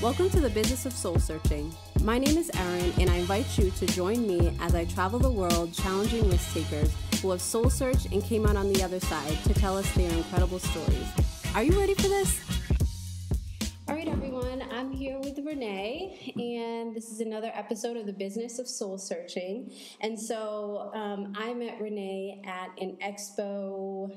Welcome to the Business of Soul Searching. My name is Erin, and I invite you to join me as I travel the world challenging risk takers who have soul searched and came out on the other side to tell us their incredible stories. Are you ready for this? All right, everyone, I'm here with Renee, and this is another episode of the Business of Soul Searching. And so I met Renee at an expo,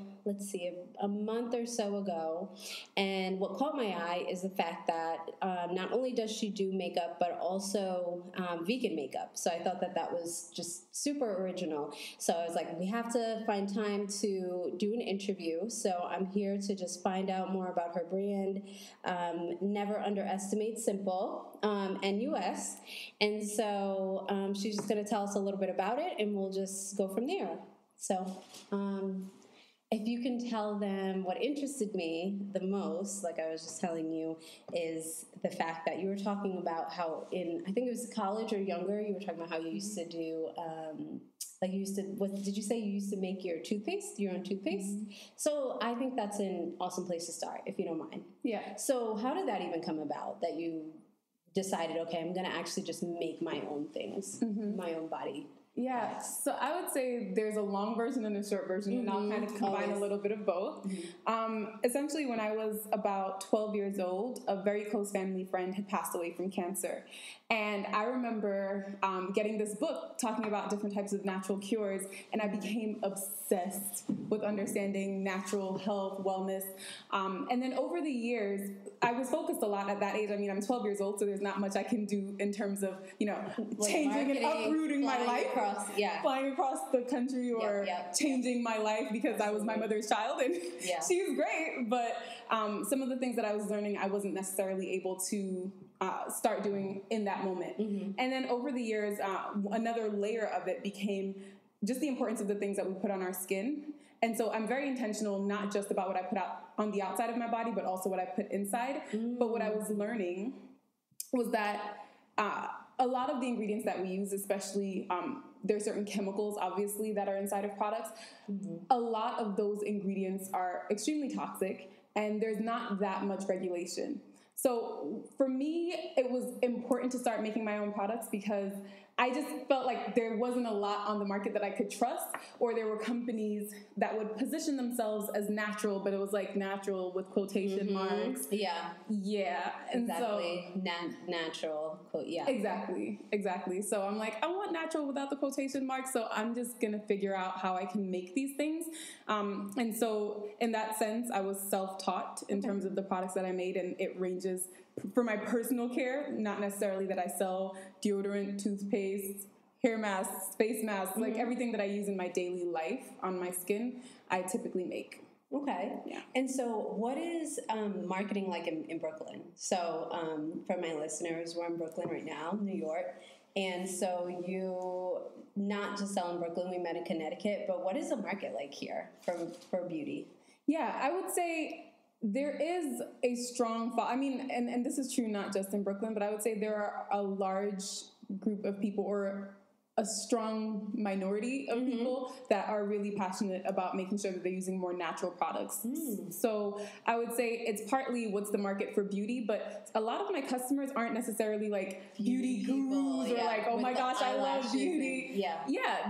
a month or so ago. And what caught my eye is the fact that not only does she do makeup, but also vegan makeup. So I thought that was just super original. So I was like, we have to find time to do an interview. So I'm here to just find out more about her brand. Never underestimate Simple and US. And so she's just going to tell us a little bit about it, and we'll just go from there. So if you can tell them what interested me the most, like I was just telling you, is the fact that you were talking about how I think it was college or younger, you were talking about how you used to do, did you say you used to make your own toothpaste? Mm-hmm. So I think that's an awesome place to start, if you don't mind. Yeah. So how did that even come about, that you decided, okay, I'm going to actually just make my own things, my own body? Yeah, so I would say there's a long version and a short version, and I'll kind of combine a little bit of both. Essentially, when I was about 12 years old, a very close family friend had passed away from cancer. And I remember getting this book talking about different types of natural cures, and I became obsessed with understanding natural health, wellness. And then over the years, I was focused a lot at that age. I mean, I'm 12 years old, so there's not much I can do in terms of, changing and uprooting my life. Flying across the country or changing my life because I was my mother's child, and she's great. But some of the things that I was learning, I wasn't necessarily able to start doing in that moment. And then over the years, another layer of it became just the importance of the things that we put on our skin. And so I'm very intentional, not just about what I put out on the outside of my body, but also what I put inside. But what I was learning was that a lot of the ingredients that we use, especially there are certain chemicals, obviously, that are inside of products. A lot of those ingredients are extremely toxic, and there's not that much regulation. So for me, it was important to start making my own products because I just felt like there wasn't a lot on the market that I could trust, or there were companies that would position themselves as natural, but it was like natural with quotation marks. Yeah. And exactly. Natural. Exactly. So I'm like, I want natural without the quotation marks, so I'm just going to figure out how I can make these things. And so in that sense, I was self-taught in terms of the products that I made, and it ranges for my personal care, not necessarily that I sell deodorant, toothpaste, hair masks, face masks, like everything that I use in my daily life on my skin, I typically make. Okay. Yeah. And so what is marketing like in Brooklyn? So for my listeners, we're in Brooklyn right now, New York. And so you not just sell in Brooklyn, we met in Connecticut, but what is the market like here for beauty? Yeah, I would say there is a strong and this is true not just in Brooklyn, but I would say there are a large group of people, or a strong minority of people that are really passionate about making sure that they're using more natural products. So I would say it's partly what's the market for beauty, but a lot of my customers aren't necessarily like beauty gurus or like, oh my gosh, I love beauty.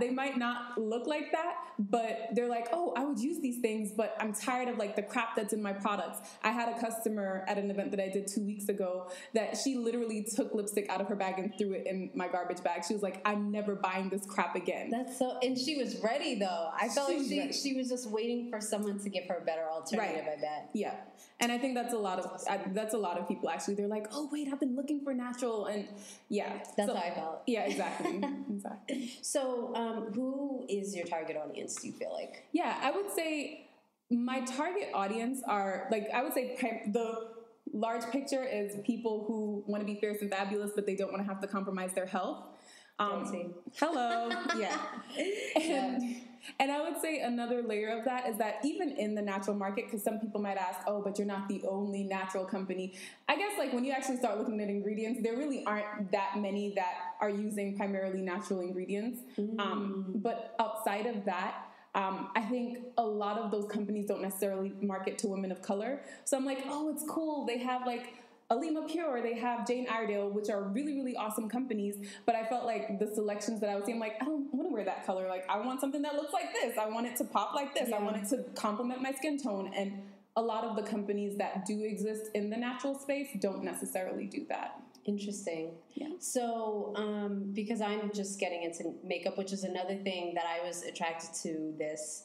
They might not look like that, but they're like, oh, I would use these things, but I'm tired of like the crap that's in my products. I had a customer at an event that I did 2 weeks ago that she literally took lipstick out of her bag and threw it in my garbage bag. She was like, I'm never buying this crap again. And she was ready though. I felt like she was just waiting for someone to give her a better alternative, I bet. Yeah. And I think that's a lot of people actually. They're like, oh wait, I've been looking for natural, and that's how I felt. Yeah, exactly. So who is your target audience, do you feel like? Yeah, I would say my target audience are the large picture is people who want to be fierce and fabulous, but they don't want to have to compromise their health. Hello. Yeah. And I would say another layer of that is that even in the natural market, because some people might ask, oh, but you're not the only natural company. I guess like when you actually start looking at ingredients, there really aren't that many that are using primarily natural ingredients. But outside of that, I think a lot of those companies don't necessarily market to women of color. So I'm like, oh, it's cool. They have like Alima Pure, they have Jane Iredale, which are really, really awesome companies. But I felt like the selections that I was seeing, I'm like, I don't want to wear that color. Like, I want something that looks like this. I want it to pop like this. I want it to complement my skin tone. And a lot of the companies that do exist in the natural space don't necessarily do that. Interesting. Yeah. So, because I'm just getting into makeup, which is another thing that I was attracted to this.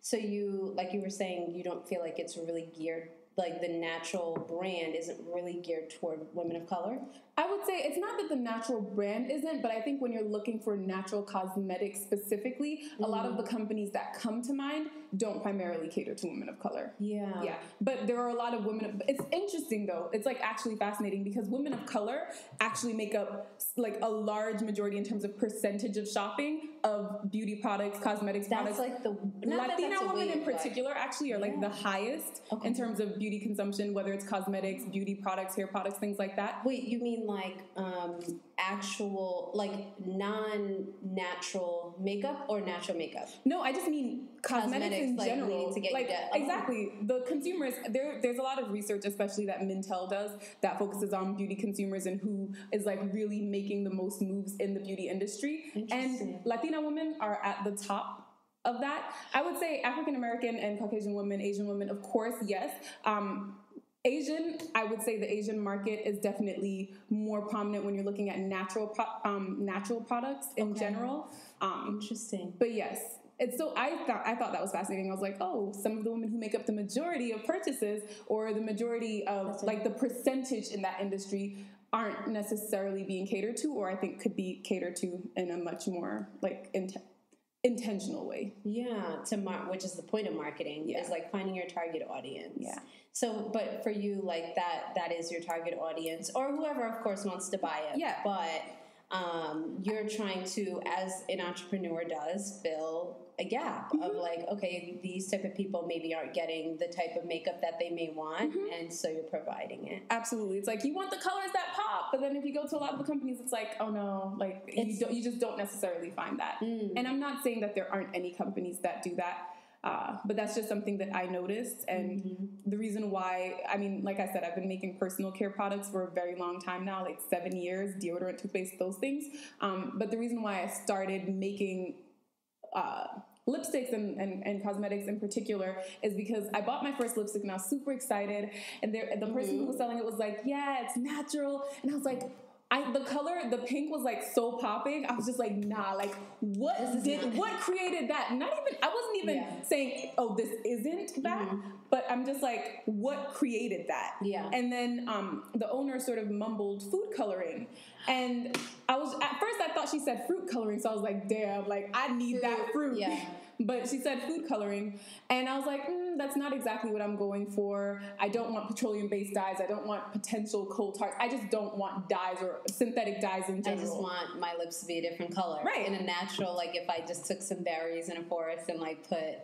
So you, like you were saying, you don't feel like it's really geared, like the natural brand isn't really geared toward women of color? I would say it's not that the natural brand isn't, but I think when you're looking for natural cosmetics specifically, a lot of the companies that come to mind don't primarily cater to women of color. Yeah. Yeah. But there are a lot of women. It's interesting, though. It's like actually fascinating because women of color actually make up like a large majority in terms of percentage of shopping of beauty products, cosmetics products. That's like the Latina women in particular actually are like the highest in terms of beauty consumption, whether it's cosmetics, beauty products, hair products, things like that. Wait, you mean like actual, like non-natural makeup or natural makeup? No, I just mean cosmetics in like general. to get like exactly, the consumers. There's a lot of research, especially that Mintel does, that focuses on beauty consumers and who is like really making the most moves in the beauty industry. And Latina women are at the top of that. I would say African American and Caucasian women, Asian women, of course, yes. Asian, I would say the Asian market is definitely more prominent when you're looking at natural products in general. Interesting. But yes, it's so I thought that was fascinating. I was like, oh, some of the women who make up the majority of purchases or the majority of like the percentage in that industry aren't necessarily being catered to, or I think could be catered to in a much more like intentional way. Yeah, which is the point of marketing, is like finding your target audience. Yeah. So, but for you, like that is your target audience, or whoever, of course, wants to buy it. Yeah. But you're trying to, as an entrepreneur does, fill a gap of like, okay, these type of people maybe aren't getting the type of makeup that they may want, and so you're providing it. Absolutely. It's like you want the colors that pop, but then if you go to a lot of the companies, it's like, oh no, like you just don't necessarily find that. And I'm not saying that there aren't any companies that do that. But that's just something that I noticed. And the reason why, I mean, like I said, I've been making personal care products for a very long time now, like 7 years, deodorant, toothpaste, those things. But the reason why I started making lipsticks and cosmetics in particular is because I bought my first lipstick and I was super excited. And the person who was selling it was like, yeah, it's natural. And I was like, the pink was like so popping. I was just like, nah, like what created that? I wasn't even saying, oh, this isn't that, but I'm just like, what created that? Yeah. And then the owner sort of mumbled food coloring. And at first I thought she said fruit coloring. So I was like, damn, like I need that fruit. Yeah. But she said food coloring. And I was like, that's not exactly what I'm going for. I don't want petroleum-based dyes. I don't want potential coal tar. I just don't want dyes or synthetic dyes in general. I just want my lips to be a different color. Right. In a natural, like if I just took some berries in a forest and like put...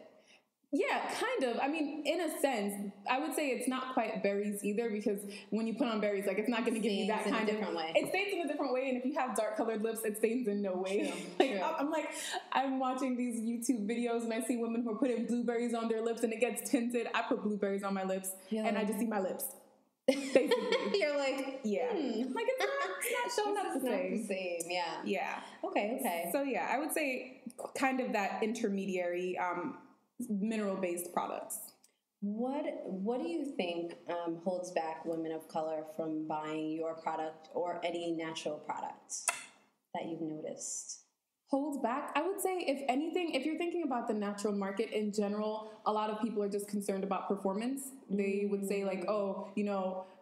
Yeah, kind of. I mean, in a sense, I would say it's not quite berries either, because when you put on berries, like it's not going to give you that kind of different way. It stains in a different way, and if you have dark colored lips, it stains in no way. I'm watching these YouTube videos and I see women who are putting blueberries on their lips and it gets tinted. I put blueberries on my lips and I just see my lips. Basically, you're like, like it's not showing up the same. Yeah. Okay. So yeah, I would say kind of that intermediary. Mineral-based products. What do you think holds back women of color from buying your product or any natural products that you've noticed? Holds back? I would say, if anything, if you're thinking about the natural market in general, a lot of people are just concerned about performance. They would say like, oh,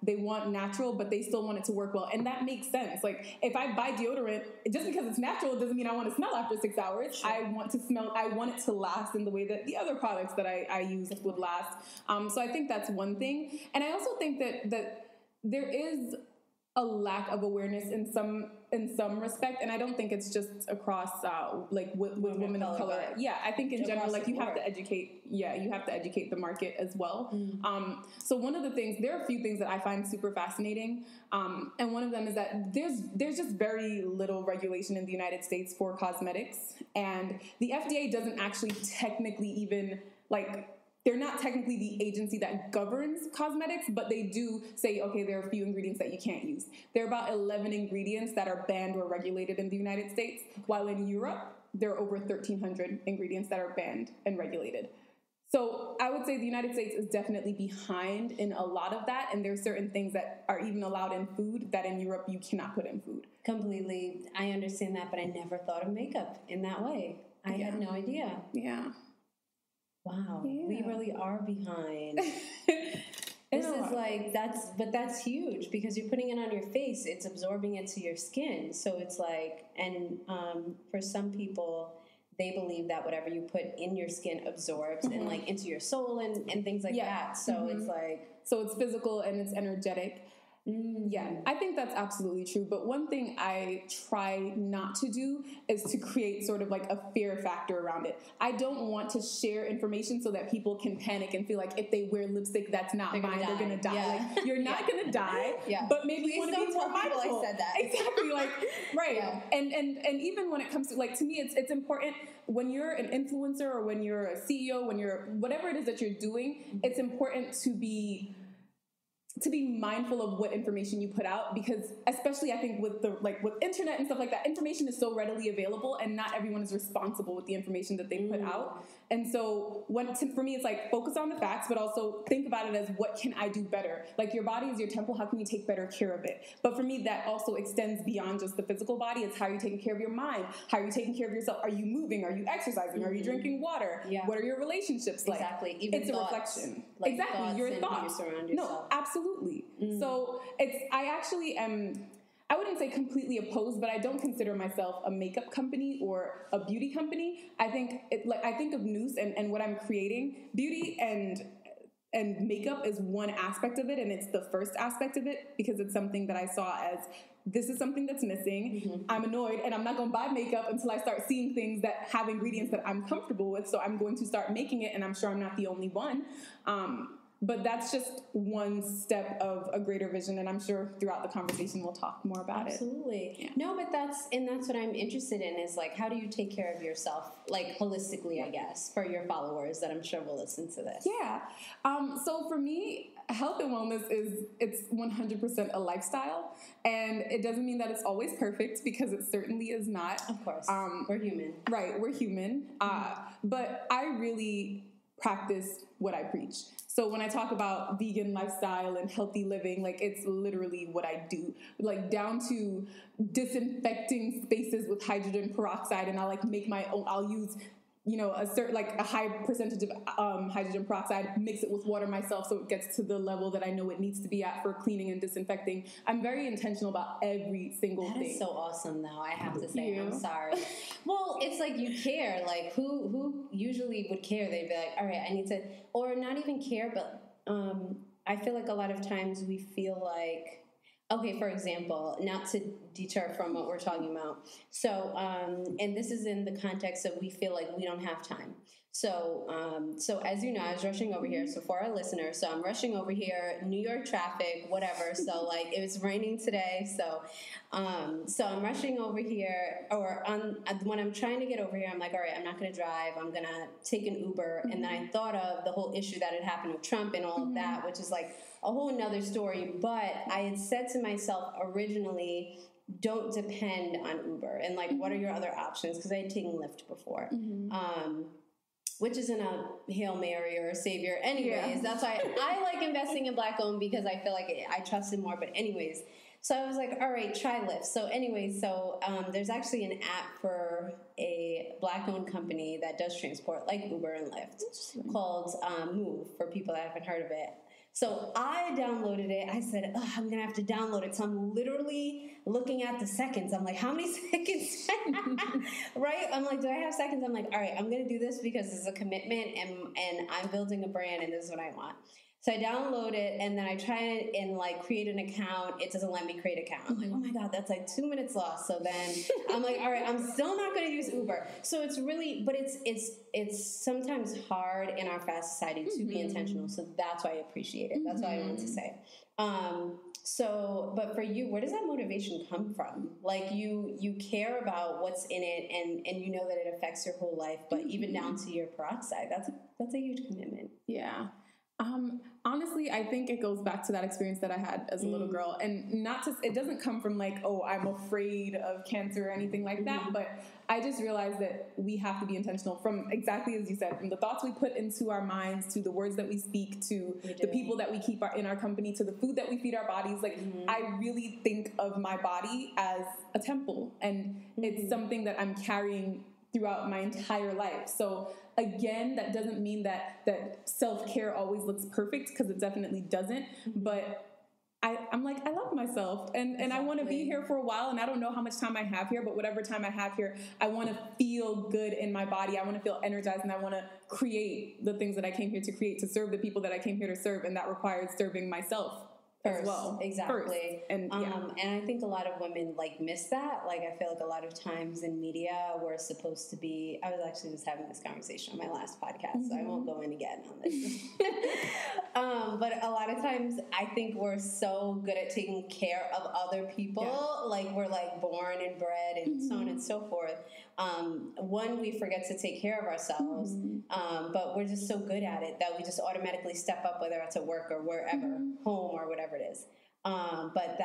they want natural, but they still want it to work well. And that makes sense. Like if I buy deodorant, just because it's natural, it doesn't mean I want to smell after 6 hours. Sure. I want it to last in the way that the other products that I use would last. So I think that's one thing. And I also think that there is a lack of awareness in some respect, and I don't think it's just across with women of color. Yeah, I think in general, like you have to educate. Yeah, you have to educate the market as well. So one of the things, there are a few things that I find super fascinating, and one of them is that there's just very little regulation in the United States for cosmetics, and the FDA doesn't actually technically even they're not technically the agency that governs cosmetics, but they do say, okay, there are a few ingredients that you can't use. There are about 11 ingredients that are banned or regulated in the United States, while in Europe, there are over 1,300 ingredients that are banned and regulated. So I would say the United States is definitely behind in a lot of that, and there's certain things that are even allowed in food that in Europe you cannot put in food. Completely. I understand that, but I never thought of makeup in that way. I had no idea. Yeah. Wow. Yeah. We really are behind. This is like, that's huge because you're putting it on your face. It's absorbing into your skin. So it's like, and for some people, they believe that whatever you put in your skin absorbs and like into your soul and things like that. So it's like, so it's physical and it's energetic. Yeah, I think that's absolutely true. But one thing I try not to do is to create sort of like a fear factor around it. I don't want to share information so that people can panic and feel like if they wear lipstick that's not mine, they're going to die. Yeah. Like, you're not going to die, but maybe you want to be more mindful. I said that. Exactly, like, right. Yeah. And even when it comes to, like, to me, it's important when you're an influencer or when you're a CEO, when you're, whatever it is that you're doing, it's important to be mindful of what information you put out, because especially I think with with internet and stuff like that, information is so readily available and not everyone is responsible with the information that they put out. And so for me, it's like focus on the facts, but also think about it as what can I do better? Like your body is your temple. How can you take better care of it? But for me, that also extends beyond just the physical body. It's how you're taking care of your mind. How are you taking care of yourself? Are you moving? Are you exercising? Are you drinking water? Yeah. What are your relationships like? Exactly. Even it's thoughts, a reflection. like exactly. Thoughts your thoughts. You surround yourself. No, absolutely. So I actually am, I wouldn't say completely opposed, but I don't consider myself a makeup company or a beauty company. I think I think of Noose and what I'm creating. Beauty and makeup is one aspect of it, and it's the first aspect of it because it's something that I saw as this is something that's missing. I'm annoyed, and I'm not going to buy makeup until I start seeing things that have ingredients that I'm comfortable with. So I'm going to start making it, and I'm sure I'm not the only one. But that's just one step of a greater vision, and I'm sure throughout the conversation we'll talk more about Absolutely. it. Yeah. No, but that's what I'm interested in is like, how do you take care of yourself, like holistically, I guess, for your followers that I'm sure will listen to this? Yeah. So for me, health and wellness it's 100% a lifestyle, and it doesn't mean that it's always perfect because it certainly is not. Of course. We're human. Right. We're human. But I really practice what I preach. So when I talk about vegan lifestyle and healthy living, like it's literally what I do, like down to disinfecting spaces with hydrogen peroxide, and I like make my own. I'll use, a certain a high percentage of hydrogen peroxide, mix it with water myself so it gets to the level that I know it needs to be at for cleaning and disinfecting. I'm very intentional about every single thing. That is so awesome, though. I have to say, I'm sorry. Well, it's like you care. Like who usually would care? They'd be like, all right, I need to, or not even care, but I feel like a lot of times we feel like, okay, for example, not to deter from what we're talking about. So, and this is in the context of we feel like we don't have time. So, so as you know, I was rushing over here. So for our listeners, so I'm rushing over here, New York traffic, whatever. So like it was raining today. So, so I'm rushing over here, or when I'm trying to get over here, I'm like, all right, I'm not going to drive. I'm going to take an Uber. And then I thought of the whole issue that had happened with Trump and all of that, which is like a whole nother story. But I had said to myself originally, don't depend on Uber. And like, what are your other options? Because I had taken Lyft before. Which isn't a Hail Mary or a savior. Anyways, that's why I like investing in Black-owned, because I feel like I trust it more. But anyways, so I was like, all right, try Lyft. So anyways, so there's actually an app for a Black-owned company that does transport like Uber and Lyft called Move, for people that haven't heard of it. So I downloaded it. I said, I'm going to have to download it. So I'm literally looking at the seconds. I'm like, how many seconds? Right? I'm like, do I have seconds? I'm like, all right, I'm going to do this because this is a commitment and I'm building a brand and this is what I want. So I download it and then I try and like create an account. It doesn't let me create an account. I'm like, oh my God, that's like 2 minutes lost. So then I'm like, all right, I'm still not going to use Uber. So it's really, but it's sometimes hard in our fast society to be intentional. So that's why I appreciate it. That's why I wanted to say. So, but for you, where does that motivation come from? Like you care about what's in it and you know that it affects your whole life, but even down to your peroxide, that's a huge commitment. Yeah. Honestly, I think it goes back to that experience that I had as a little girl, and it doesn't come from like, oh, I'm afraid of cancer or anything like that. But I just realized that we have to be intentional from exactly as you said, from the thoughts we put into our minds to the words that we speak to the people that we keep in our company to the food that we feed our bodies. Like I really think of my body as a temple, and it's something that I'm carrying throughout my entire life. So again, that doesn't mean that self-care always looks perfect, because it definitely doesn't. But I'm like, I love myself and I want to be here for a while, and I don't know how much time I have here, but whatever time I have here, I want to feel good in my body. I want to feel energized, and I want to create the things that I came here to create, to serve the people that I came here to serve. And that requires serving myself first, as well. Exactly. First. And I think a lot of women like miss that. Like I feel like a lot of times in media we're supposed to be, I was actually just having this conversation on my last podcast, so I won't go in again on this. But a lot of times I think we're so good at taking care of other people. Like we're like born and bred and so on and so forth. One, we forget to take care of ourselves, but we're just so good at it that we just automatically step up, whether it's at work or wherever, home or whatever it is. But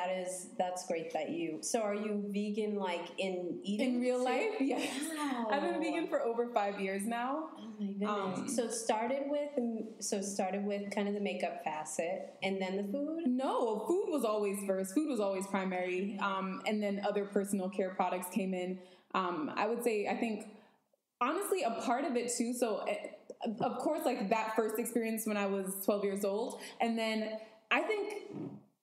that's great that so are you vegan like in eating? In real life? Yes. Wow. I've been vegan for over 5 years now. Oh my goodness. So it started with kind of the makeup facet and then the food? No, food was always first. Food was always primary. And then other personal care products came in. I would say, I think, honestly, a part of it too. So, of course, like that first experience when I was 12 years old. And then I think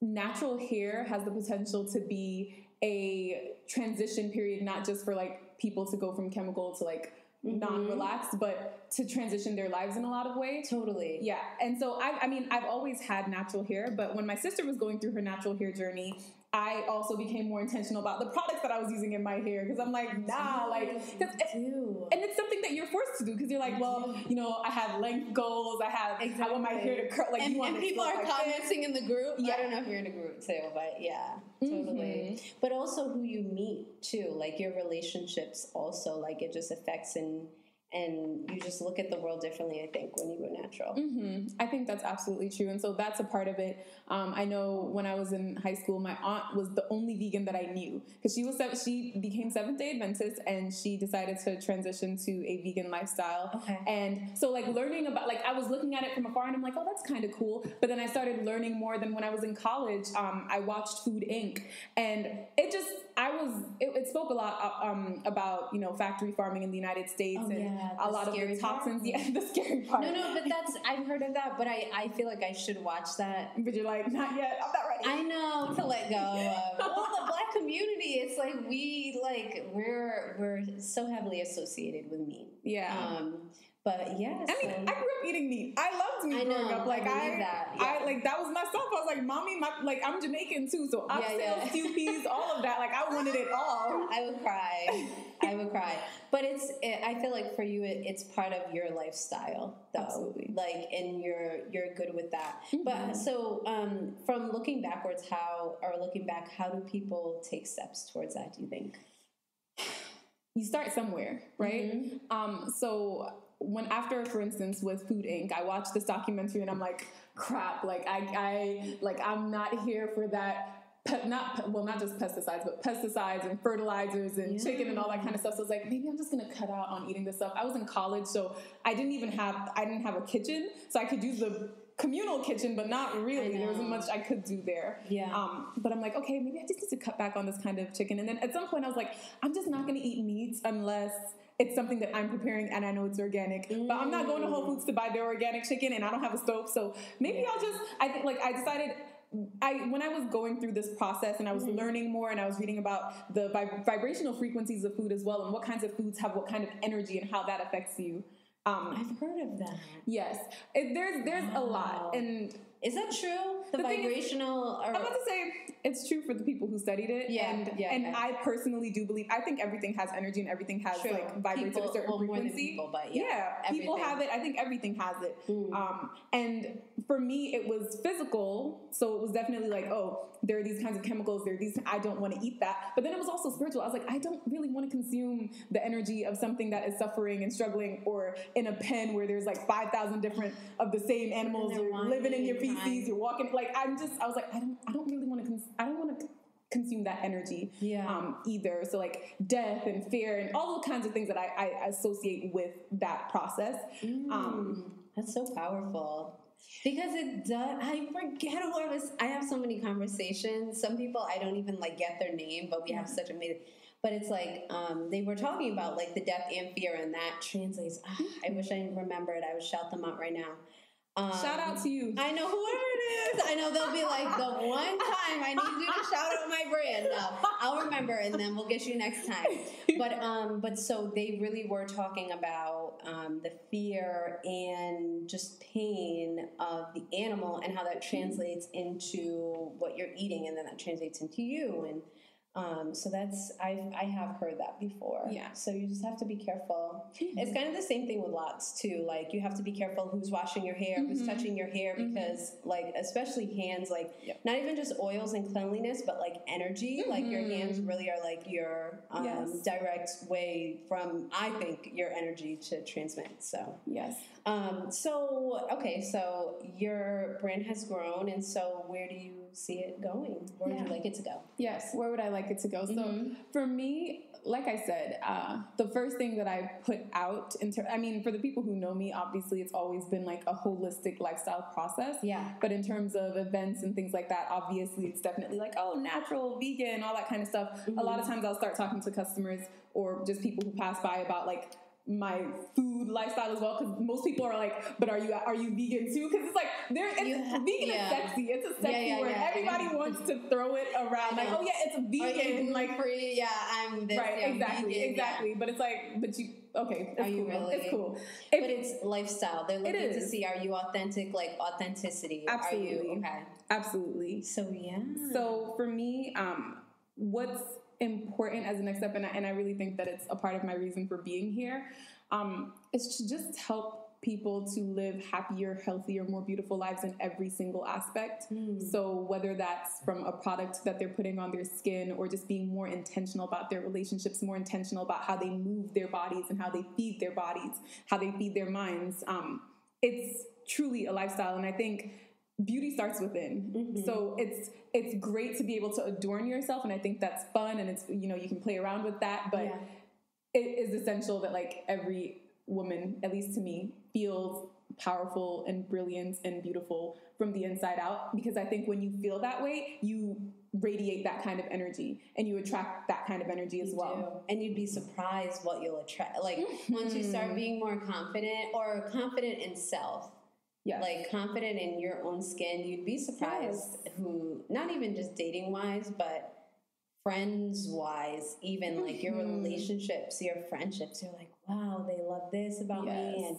natural hair has the potential to be a transition period, not just for like people to go from chemical to like non-relaxed, but to transition their lives in a lot of ways. Totally. Yeah. And so I've always had natural hair, but when my sister was going through her natural hair journey, I also became more intentional about the products that I was using in my hair, because I'm like, nah, like, and it's something that you're forced to do, because you're like, well, you know, I have length goals, I want my hair to curl, like, and people are like commenting in the group. Yeah. I don't know if you're in a group too, but yeah, totally. But also who you meet too, like your relationships also, like it just affects and you just look at the world differently, I think, when you go natural. I think that's absolutely true. And so that's a part of it. I know when I was in high school, my aunt was the only vegan that I knew, because she became Seventh-day Adventist, and she decided to transition to a vegan lifestyle. Okay. And so like learning about, like I was looking at it from afar and I'm like, oh, that's kind of cool. But then I started learning more. Than when I was in college, I watched Food Inc. And it spoke a lot about, you know, factory farming in the United States a lot of the toxins. Yeah, the scary part. No, but I've heard of that, but I feel like I should watch that. But you're like, not yet, I'm not ready. I know, to let go of. Well, the Black community, it's like we're so heavily associated with meat. Yeah. But yes. I mean, I grew up eating meat. I loved meat growing up. Like I like that was my stuff. I was like, mommy, I'm Jamaican too, so oxtail, stew peas, all of that. Like I wanted it all. I would cry. But I feel like for you, it's part of your lifestyle, though. Absolutely. Like, and you're good with that. But so, from looking back, how do people take steps towards that? Do you think? You start somewhere, right? So for instance, with Food Inc., I watched this documentary and I'm like, crap, like I'm not here for that. Not just pesticides, but pesticides and fertilizers and chicken and all that kind of stuff. So I was like, maybe I'm just going to cut out on eating this stuff. I was in college, so I didn't have a kitchen, so I could use the communal kitchen, but not really. There wasn't much I could do there. Yeah. But I'm like, okay, maybe I just need to cut back on this kind of chicken. And then at some point I was like, I'm just not going to eat meats unless it's something that I'm preparing and I know it's organic. But I'm not going to Whole Foods to buy their organic chicken, and I don't have a stove. So maybe I decided when I was going through this process and I was learning more and I was reading about the vibrational frequencies of food as well, and what kinds of foods have what kind of energy and how that affects you. I've heard of that. Yes. There's a lot. And Is that true? The vibrational... I'm about to say it's true for the people who studied it. And I personally do believe, I think everything has energy and everything has like vibrates at a certain frequency. More than people, but people have it. I think everything has it. And for me, it was physical. So it was definitely like, oh, there are these kinds of chemicals. There are these, I don't want to eat that. But then it was also spiritual. I was like, I don't really want to consume the energy of something that is suffering and struggling, or in a pen where there's like 5,000 different of the same animals living in your feces. You're walking like I was like, I don't really want to. I don't want to consume that energy either. So like death and fear and all those kinds of things that I associate with that process. That's so powerful. Because it does, I forget who I have so many conversations. Some people I don't even like get their name, but we have such amazing, but it's like, they were talking about like the death and fear, and that translates, I wish I remembered, I would shout them out right now. Shout out to you. I know whoever it is. I know they'll be like, the one time I need you to shout out my brand. No, I'll remember, and then we'll get you next time. But so they really were talking about the fear and just pain of the animal and how that translates into what you're eating, and then that translates into you. And so that's, I have heard that before. Yeah. So you just have to be careful. It's kind of the same thing with lots too. Like you have to be careful who's washing your hair, who's touching your hair, because like, especially hands, like not even just oils and cleanliness, but like energy, like your hands really are like your direct way from, I think, your energy to transmit. So, so your brand has grown, and so where do you see it going? Where would you like it to go? Yes, where would I like it to go? So for me, like I said, the first thing that I put out for the people who know me, obviously it's always been like a holistic lifestyle process. Yeah. But in terms of events and things like that, obviously it's definitely like, oh, natural, vegan, all that kind of stuff. A lot of times I'll start talking to customers or just people who pass by about like my food lifestyle as well, because most people are like, but are you vegan too? Because it's like vegan is sexy. It's a sexy word. Everybody wants to throw it around like, oh yeah, it's a vegan, like free. Yeah, I'm this. Right, exactly. But it's like, but you okay? It's cool. Really? It's cool. But it's lifestyle. They're looking to see, are you authentic? Like authenticity. Absolutely. Are you okay? Absolutely. So So for me, what's important as a next step, and I really think that it's a part of my reason for being here, is to just help people to live happier, healthier, more beautiful lives in every single aspect. So whether that's from a product that they're putting on their skin, or just being more intentional about their relationships, more intentional about how they move their bodies and how they feed their bodies, how they feed their minds, it's truly a lifestyle. And I think beauty starts within. So it's great to be able to adorn yourself, and I think that's fun, and it's, you can play around with that, but it is essential that like every woman, at least to me, feels powerful and brilliant and beautiful from the inside out, because I think when you feel that way, you radiate that kind of energy, and you attract that kind of energy as well. And you'd be surprised what you'll attract. Like once you start being more confident in self, like confident in your own skin, you'd be surprised who, not even just dating wise, but friends wise, even like your relationships, your friendships, you're like, wow, they love this about me. And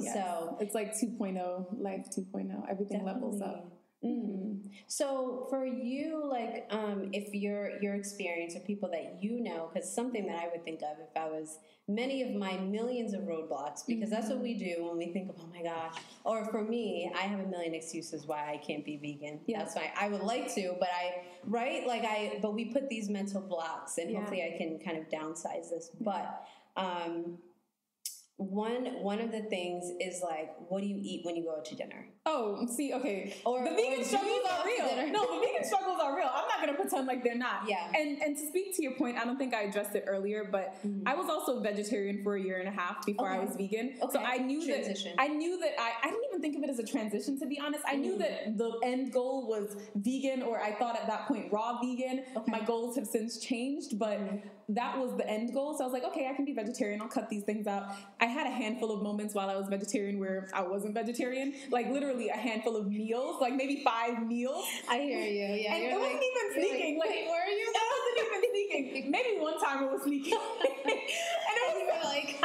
so it's like 2.0, life 2.0, everything levels up. So for you, like, if your experience or people that you know, because something that I would think of if I was many of my millions of roadblocks, because that's what we do when we think of, oh my gosh, or for me, I have a million excuses why I can't be vegan. That's why I would like to, but we put these mental blocks, and hopefully I can kind of downsize this. But one of the things is like, what do you eat when you go out to dinner? Oh, see, okay. Or the vegan struggles are real. No, the vegan struggles are real. I'm not going to pretend like they're not. Yeah. And to speak to your point, I don't think I addressed it earlier, but I was also vegetarian for a year and a half before I was vegan. Okay. So I knew that I didn't even think of it as a transition, to be honest. I knew that the end goal was vegan, or I thought at that point raw vegan. Okay. My goals have since changed, but that was the end goal. So I was like, okay, I can be vegetarian. I'll cut these things out. I had a handful of moments while I was vegetarian where I wasn't vegetarian, like literally a handful of meals, like maybe 5 meals. I hear you. Yeah, and it wasn't even sneaking. Like, where are you? It wasn't even sneaking. Maybe one time it was sneaking. And it was like,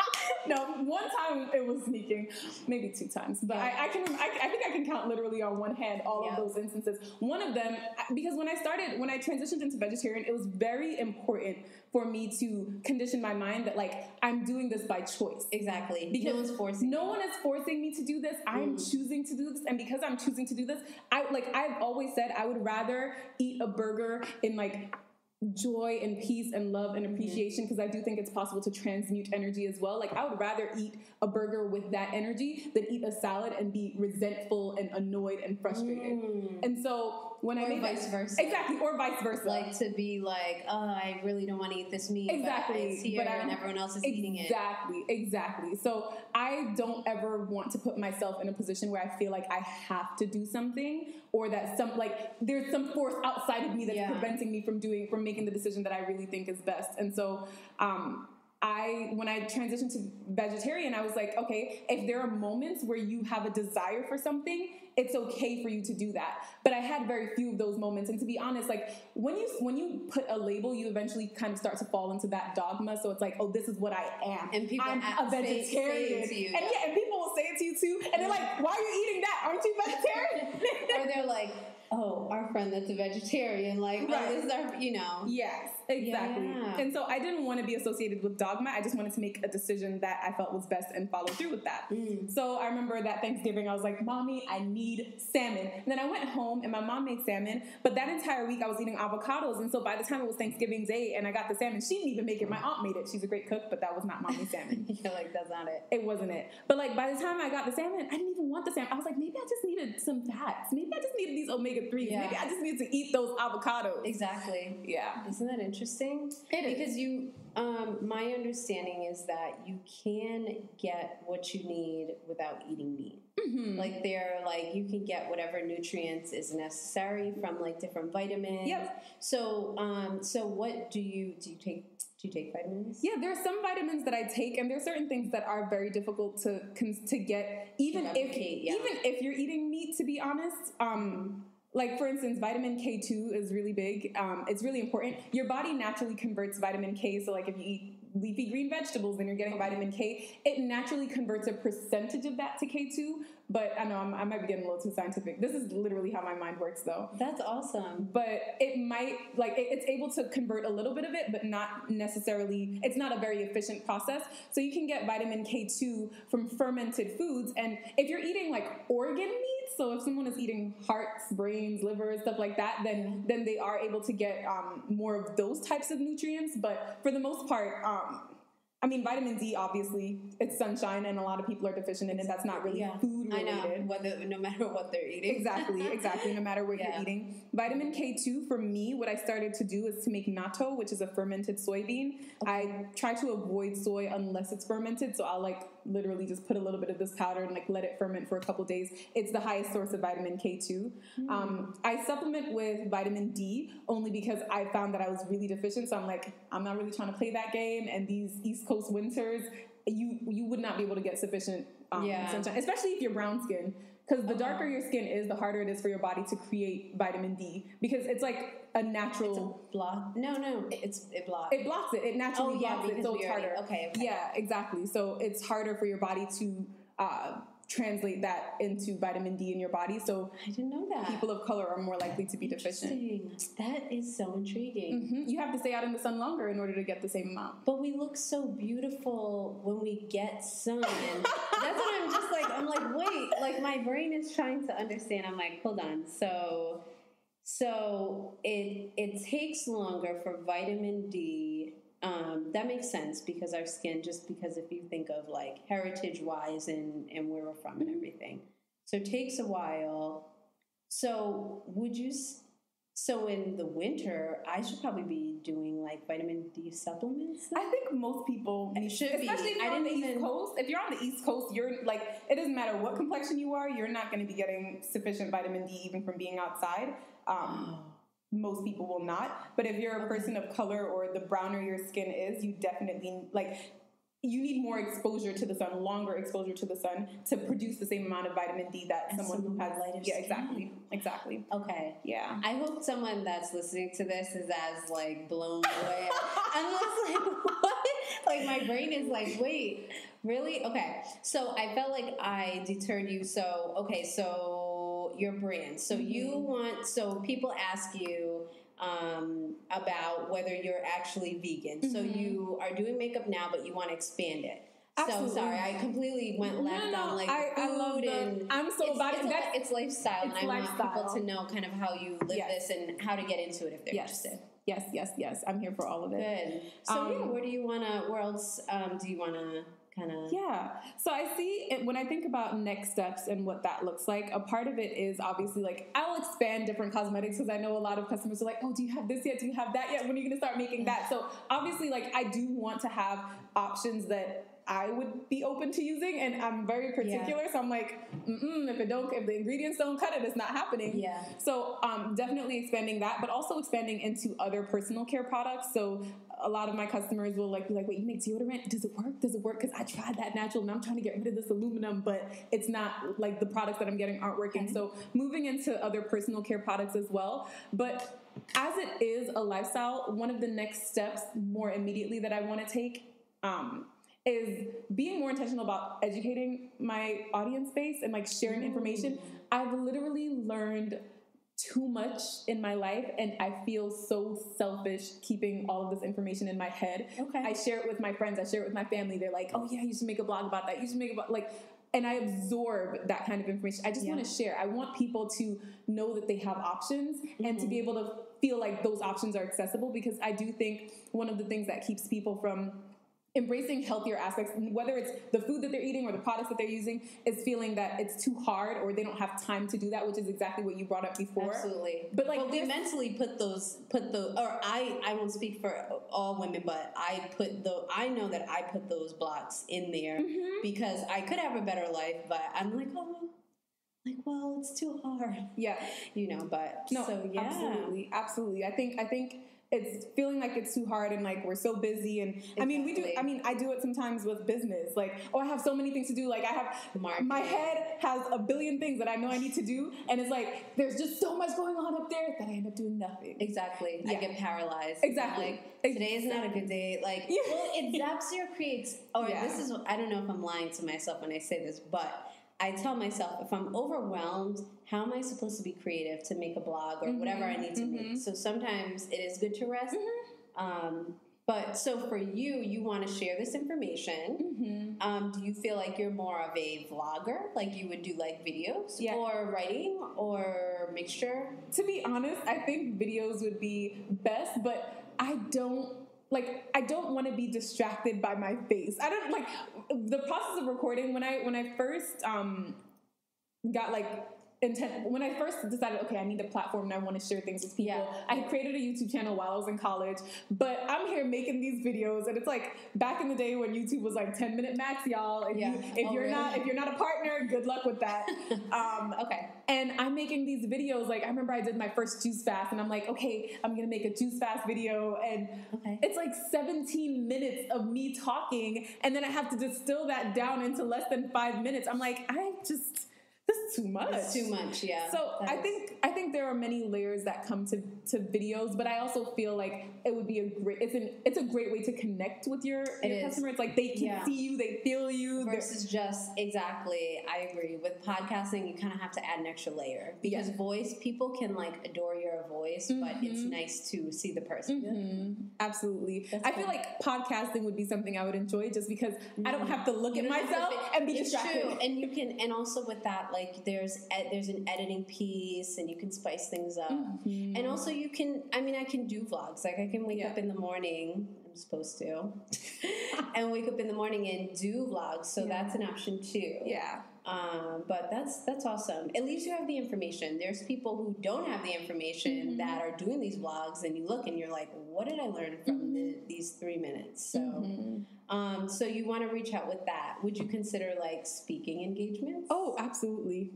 No, one time it was sneaking, maybe 2 times, but I think I can count literally on one hand all of those instances. One of them, because when I transitioned into vegetarian, it was very important for me to condition my mind that like I'm doing this by choice. Exactly. Because no one is forcing me to do this. I'm choosing to do this, and because I'm choosing to do this, I've always said I would rather eat a burger in like joy and peace and love and appreciation, because I do think it's possible to transmute energy as well. Like I would rather eat a burger with that energy than eat a salad and be resentful and annoyed and frustrated. And so when I made vice versa. Exactly, or vice versa. Like to be like, oh, I really don't want to eat this meat, exactly, but it's here and everyone else is eating it. Exactly. So I don't ever want to put myself in a position where I feel like I have to do something, or that there's some force outside of me that's preventing me from making the decision that I really think is best. And so when I transitioned to vegetarian, I was like, okay, if there are moments where you have a desire for something, it's okay for you to do that. But I had very few of those moments. And to be honest, like when you put a label, you eventually kind of start to fall into that dogma. So it's like, oh, this is what I am. And people I'm a vegetarian. Say it to you, and people will say it to you too. And they're like, why are you eating that? Aren't you vegetarian? Or they're like, oh, our friend that's a vegetarian, like, oh, this is our, Yes, exactly. Yeah. And so I didn't want to be associated with dogma. I just wanted to make a decision that I felt was best and follow through with that. So I remember that Thanksgiving, I was like, Mommy, I need salmon. And then I went home and my mom made salmon, but that entire week I was eating avocados. And so by the time it was Thanksgiving Day and I got the salmon, she didn't even make it. My aunt made it. She's a great cook, but that was not Mommy's salmon. You're like, that's not it. It wasn't it. But like by the time I got the salmon, I didn't even want the salmon. I was like, maybe I just needed some fats. Maybe I just needed these omega-3s. Yeah. Maybe I just needed to eat those avocados. Exactly. Yeah. Isn't that interesting? It is. Because my understanding is that you can get what you need without eating meat. Like you can get whatever nutrients is necessary from like different vitamins. Yep. So what do you take? Do you take vitamins? Yeah, there are some vitamins that I take, and there are certain things that are very difficult to get, even if you're eating meat. To be honest, like for instance, vitamin K2 is really big. It's really important. Your body naturally converts vitamin K. So like if you eat leafy green vegetables and you're getting vitamin K, it naturally converts a percentage of that to K2. But I know I might be getting a little too scientific. This is literally how my mind works, though. That's awesome. But it might, it's able to convert a little bit of it, but not necessarily, it's not a very efficient process. So you can get vitamin K2 from fermented foods. And if you're eating like organ meat, so if someone is eating hearts, brains, liver, stuff like that, then they are able to get more of those types of nutrients. But for the most part, vitamin D, obviously, it's sunshine, and a lot of people are deficient in it. That's not really food related. I know, no matter what they're eating. Exactly, no matter what you're eating. Vitamin K2, for me, what I started to do is to make natto, which is a fermented soybean. Okay. I try to avoid soy unless it's fermented, so I'll literally just put a little bit of this powder and let it ferment for a couple days. It's the highest source of vitamin K2. I supplement with vitamin D only because I found that I was really deficient, so I'm not really trying to play that game, and these East Coast winters, you would not be able to get sufficient sunshine, especially if you're brown skin, because the darker your skin is, the harder it is for your body to create vitamin D, because it's like a natural block. It blocks. It blocks it. It naturally blocks it, so it's harder. Okay. Yeah, exactly. So it's harder for your body to translate that into vitamin D in your body. So I didn't know that. People of color are more likely to be deficient. That is so intriguing. You have to stay out in the sun longer in order to get the same amount. But we look so beautiful when we get sun. That's what I'm like, wait, my brain is trying to understand. I'm like, hold on. So it takes longer for vitamin D. That makes sense because our skin, just because if you think of heritage-wise and where we're from and everything. So it takes a while. So in the winter, I should probably be doing vitamin D supplements? I think most people should be. Especially if you're on the East Coast. If you're on the East Coast, you're it doesn't matter what complexion you are, you're not going to be getting sufficient vitamin D even from being outside. Most people will not. But if you're a person of color or the browner your skin is, you definitely, you need more exposure to the sun, longer exposure to the sun to produce the same amount of vitamin D that someone who has lighter yeah, skin. exactly. Okay. Yeah. I hope someone that's listening to this is as like blown away. I'm just like, what? Like my brain is like, wait, really? Okay. So I felt like I deterred you. So your brand. So so people ask you about whether you're actually vegan. So you are doing makeup now, but you want to expand it. Absolutely. So sorry, I completely went left on like I love food and I'm so about it. It's lifestyle, and I want people to know kind of how you live Yes. this and how to get into it if they're interested. Yes. I'm here for all of it. Good. So where else do you wanna kind of? Yeah. So I see it when I think about next steps and what that looks like. A part of it is obviously like I'll expand different cosmetics because I know a lot of customers are like, oh, do you have this yet? Do you have that yet? When are you going to start making that? So obviously, like I do want to have options that I would be open to using, and I'm very particular. Yeah. So I'm like, if the ingredients don't cut it, it's not happening. Yeah. So definitely expanding that, but also expanding into other personal care products. So a lot of my customers will be like, wait, you make deodorant? Does it work? Does it work? Because I tried that natural and I'm trying to get rid of this aluminum, but it's not like the products that I'm getting aren't working. Okay. So moving into other personal care products as well. But as it is a lifestyle, one of the next steps more immediately that I want to take is being more intentional about educating my audience base and like sharing information. I've literally learned too much in my life, and I feel so selfish keeping all of this information in my head. Okay. I share it with my friends. I share it with my family. They're like, oh yeah, you should make a blog about that. You should make a blog. And I absorb that kind of information. I just want to share. I want people to know that they have options and to be able to feel like those options are accessible, because I do think one of the things that keeps people from embracing healthier aspects, whether it's the food that they're eating or the products that they're using, is feeling that it's too hard or they don't have time to do that, which is exactly what you brought up before. Absolutely. But we mentally I won't speak for all women, but I know that I put those blocks in there because I could have a better life, but I'm like, well, it's too hard. Yeah. But no, so yeah. Absolutely. I think it's feeling like it's too hard and like we're so busy, and exactly. I do it sometimes with business. Like, I have so many things to do. Like my head has a billion things that I know I need to do, and it's like there's just so much going on up there that I end up doing nothing. Exactly. Yeah. I get paralyzed. Exactly. Today is not a good day. Well, it zaps your creates. This is. I don't know if I'm lying to myself when I say this, but I tell myself, if I'm overwhelmed, how am I supposed to be creative to make a blog or whatever I need to make? So sometimes it is good to rest. But so for you want to share this information. Do you feel like you're more of a vlogger? Like you would do like videos or writing or mixture? To be honest, I think videos would be best, but I don't want to be distracted by my face. I don't like the process of recording. When I first got when I first decided, okay, I need a platform and I want to share things with people. Yeah. I had created a YouTube channel while I was in college, but I'm here making these videos, and it's like back in the day when YouTube was like 10-minute max, y'all. If you're not a partner, good luck with that. Okay. And I'm making these videos. Like I remember I did my first juice fast, and I'm like, okay, I'm gonna make a juice fast video, and it's like 17 minutes of me talking, and then I have to distill that down into less than 5 minutes. I'm like, this is too much. It's too much, yeah. So I think there are many layers that come to videos, but I also feel like it would be it's a great way to connect with your customer. It's like they can see you, they feel you. Versus I agree. With podcasting, you kind of have to add an extra layer because voice, people can adore your voice, but it's nice to see the person. Absolutely. I feel like podcasting would be something I would enjoy just because I don't have to look at myself and be distracted. True. And you can, and also with that, there's an editing piece and you can spice things up. And also you can, I can do vlogs. Like I can wake up in the morning, I'm supposed to, and wake up in the morning and do vlogs. So that's an option too. Yeah. But that's awesome. At least you have the information. There's people who don't have the information that are doing these vlogs, and you look and you're like, what did I learn from these 3 minutes? So, so you want to reach out with that. Would you consider speaking engagements? Oh, absolutely.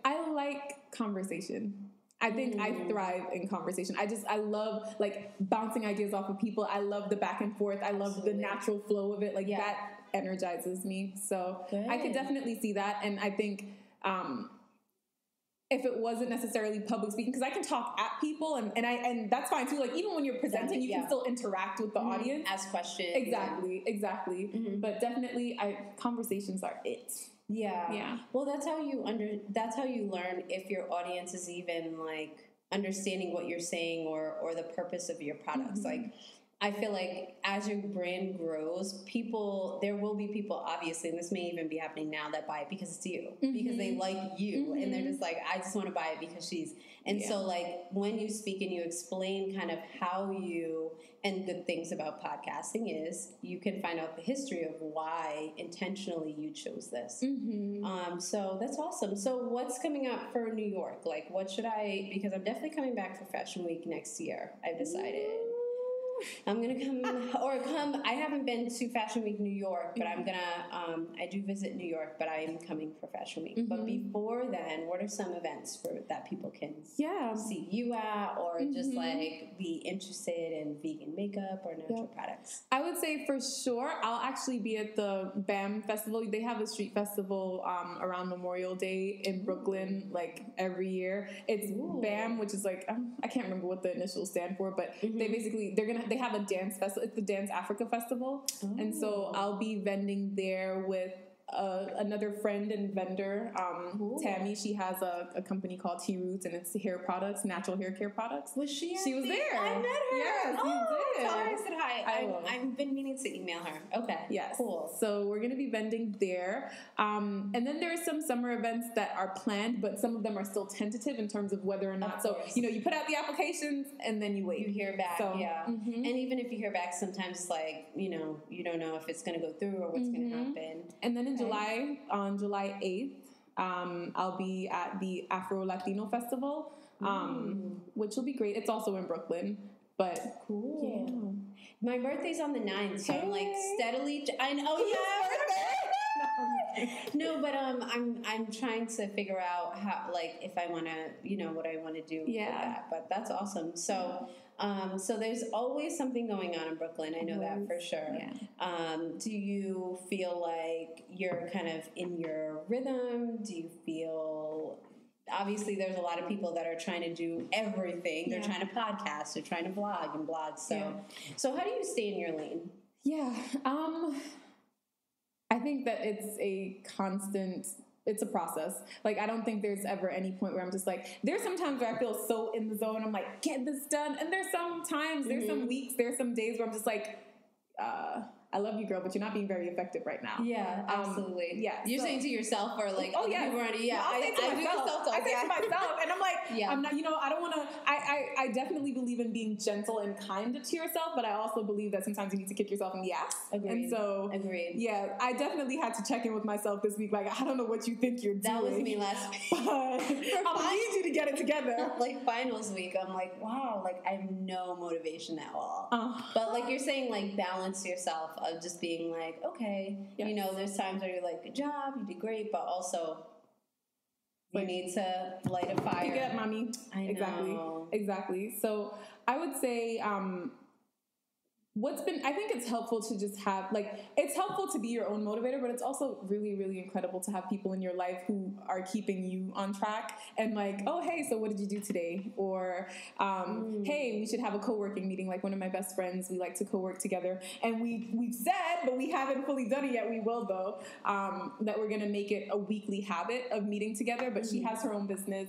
I like conversation. I think I thrive in conversation. I love bouncing ideas off of people. I love the back and forth. I love the natural flow of it. That energizes me. So I could definitely see that. And I think if it wasn't necessarily public speaking, because I can talk at people and that's fine too. Like even when you're presenting, you can still interact with the audience. Ask questions. Exactly. But definitely conversations are it. Yeah. Well, that's how you learn if your audience is even like understanding what you're saying or the purpose of your products. Like I feel like as your brand grows, there will be people, obviously, and this may even be happening now, that buy it because it's you, because they like you, and they're just like, I just want to buy it because she's. And so, like, when you speak and you explain kind of how you, and good things about podcasting is you can find out the history of why intentionally you chose this. So that's awesome. So what's coming up for New York? Like, what should because I'm definitely coming back for Fashion Week next year, I've decided. I'm going to come. I haven't been to Fashion Week New York, but I'm going to, I do visit New York, but I am coming for Fashion Week. But before then, what are some events that people can see you at, or just like be interested in vegan makeup or natural products? I would say for sure, I'll actually be at the BAM Festival. They have a street festival around Memorial Day in Brooklyn, like every year. It's BAM, which is like, I can't remember what the initials stand for, but they have a dance festival. It's the Dance Africa Festival. And so I'll be vending there with another friend and vendor, Tammy. She has a company called T Roots, and it's hair products, natural hair care products. Was she? She was there. I met her. Yes, you did. Tell her I said hi. I've been meaning to email her. Okay. Yes. Cool. So we're going to be vending there. And then there are some summer events that are planned, but some of them are still tentative in terms of whether or not. So, you put out the applications and then you wait. You hear back. So, and even if you hear back, sometimes it's like, you don't know if it's going to go through or what's going to happen. And then in July, on July 8th, I'll be at the Afro Latino Festival, which will be great. It's also in Brooklyn, but cool. Yeah. My birthday's on the 9th, so I'm like steadily. I know. No, but I'm trying to figure out how, like, if I want to, what I want to do with that. But that's awesome. So. So there's always something going on in Brooklyn. I know that for sure. Yeah. Do you feel like you're kind of in your rhythm? Do you feel, obviously there's a lot of people that are trying to do everything. They're trying to podcast, they're trying to blog and blog. So how do you stay in your lane? Yeah. I think that it's a process. Like, I don't think there's ever any point where I'm just like, there's some times where I feel so in the zone. I'm like, get this done. And there's some times, there's some weeks, there's some days where I'm just like, I love you, girl, but you're not being very effective right now. Yeah, absolutely. Yeah. You're saying to yourself or like, oh, yeah. I say to myself, and I'm like, I'm not, I don't want to, I definitely believe in being gentle and kind to yourself, but I also believe that sometimes you need to kick yourself in the ass. Agreed. And so, yeah, I definitely had to check in with myself this week. Like, I don't know what you think you're doing. That was me last week. But I need you to get it together. Like finals week, I'm like, wow, like I have no motivation at all. But like you're saying, like balance yourself of just being like, okay, there's times where you're like, good job, you did great, but also you need to light a fire. Pick it up, mommy. I know. Exactly. So I would say, I think it's helpful to just have, like, it's helpful to be your own motivator, but it's also really, really incredible to have people in your life who are keeping you on track and like, oh, hey, so what did you do today? Or, hey, we should have a co-working meeting. Like one of my best friends, we like to co-work together. And we've said, but we haven't fully done it yet. We will though, that we're going to make it a weekly habit of meeting together, but she has her own business.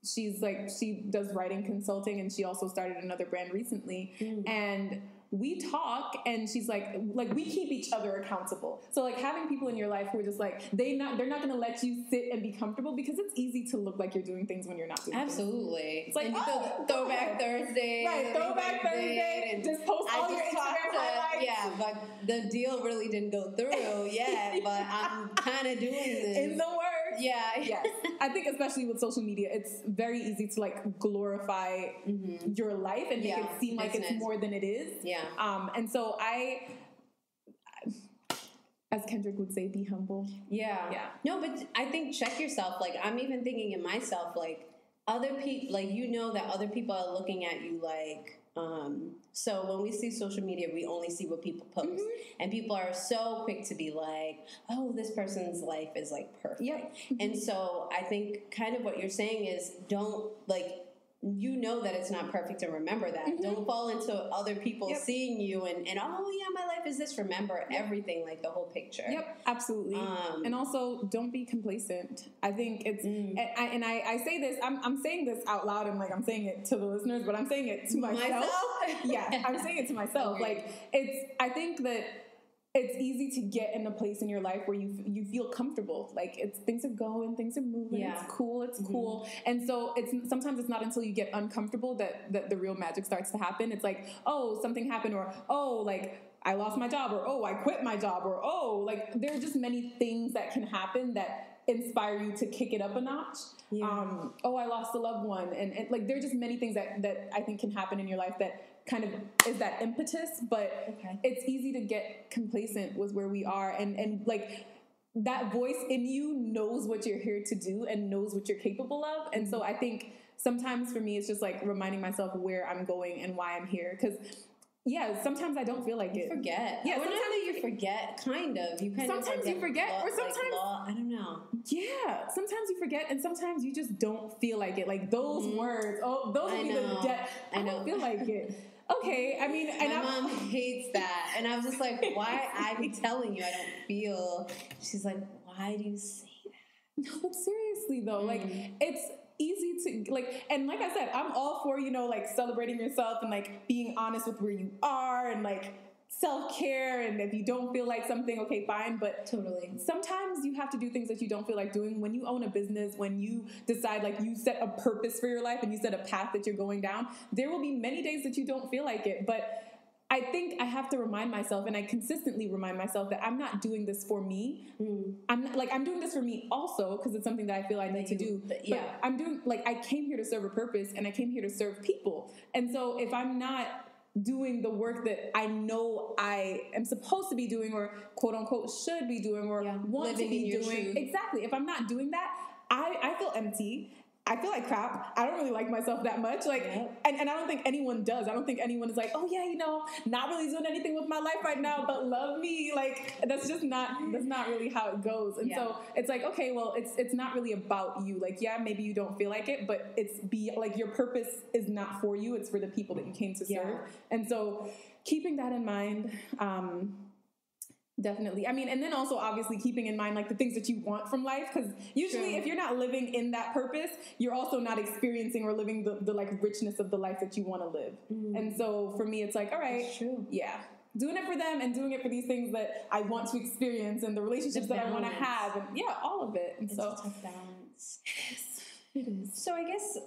She does writing consulting, and she also started another brand recently. And we talk, and she's like we keep each other accountable. So like having people in your life who are just like, they're not going to let you sit and be comfortable, because it's easy to look like you're doing things when you're not doing Absolutely. things. It's like, Throwback Thursday. Right, Throwback Thursday. And just post all your Instagram highlights. Yeah, but the deal really didn't go through yet, but I'm kind of doing this. In the works. Yeah. Yes. I think especially with social media, it's very easy to like glorify your life and make it seem like it's more than it is. Yeah. And so as Kendrick would say, be humble. Yeah. No, but I think check yourself. Like I'm even thinking in myself, like other people, like that other people are looking at you like, So when we see social media, we only see what people post. And people are so quick to be like, oh, this person's life is like perfect. Yep. And so I think kind of what you're saying is don't like, you know that it's not perfect, and remember that. Don't fall into other people seeing you and oh yeah, my life is this. Remember everything, like the whole picture. Yep, absolutely. And also, don't be complacent. I think it's and I say this. I'm saying this out loud, and like I'm saying it to the listeners, but I'm saying it to myself. Yeah, I'm saying it to myself. Like I think that it's easy to get in a place in your life where you feel comfortable. Like things are going, things are moving. Yeah. It's cool. And so sometimes it's not until you get uncomfortable that the real magic starts to happen. It's like, oh, something happened, or oh, like I lost my job, or oh, I quit my job, or oh, like there are just many things that can happen that inspire you to kick it up a notch. Yeah. Oh, I lost a loved one, and like there are just many things that I think can happen in your life that kind of is that impetus, but it's easy to get complacent with where we are, and like that voice in you knows what you're here to do and knows what you're capable of. And so I think sometimes for me it's just like reminding myself where I'm going and why I'm here, because sometimes I don't feel like it. Forget. Yeah, sometimes you forget, kind of. You kind sometimes of you forget, or sometimes I don't know. Yeah, sometimes you forget, and sometimes you just don't feel like it. Like those words. Oh, those would be the death. I don't feel like it. Okay, I mean, and my mom hates that, and I was just like, "Why? I'm telling you, I don't feel." She's like, "Why do you say that?" No, but seriously though, like it's easy to like, and like I said, I'm all for like celebrating yourself and like being honest with where you are and like self-care, and if you don't feel like something, okay, fine, but totally sometimes you have to do things that you don't feel like doing. When you own a business, when you decide, like, you set a purpose for your life and you set a path that you're going down, there will be many days that you don't feel like it, but I think I have to remind myself, and I consistently remind myself, that I'm not doing this for me. I'm doing this for me also, because it's something that I feel I need to do. But I'm doing, like, I came here to serve a purpose, and I came here to serve people. And so if I'm not doing the work that I know I am supposed to be doing, or quote unquote should be doing, or want to be doing, exactly. If I'm not doing that, I feel empty. I feel like crap. I don't really like myself that much. Like, and I don't think anyone does. I don't think anyone is like, oh yeah, not really doing anything with my life right now, but love me. Like, that's not really how it goes. And so it's like, okay, well, it's not really about you. Like, yeah, maybe you don't feel like it, but like your purpose is not for you. It's for the people that you came to serve. And so keeping that in mind, definitely. I mean, and then also obviously keeping in mind like the things that you want from life, because usually if you're not living in that purpose, you're also not experiencing or living the like richness of the life that you want to live. And so for me, it's like, all right, doing it for them and doing it for these things that I want to experience and the relationships that I want to have, and all of it. And it's a tough balance. It is. So I guess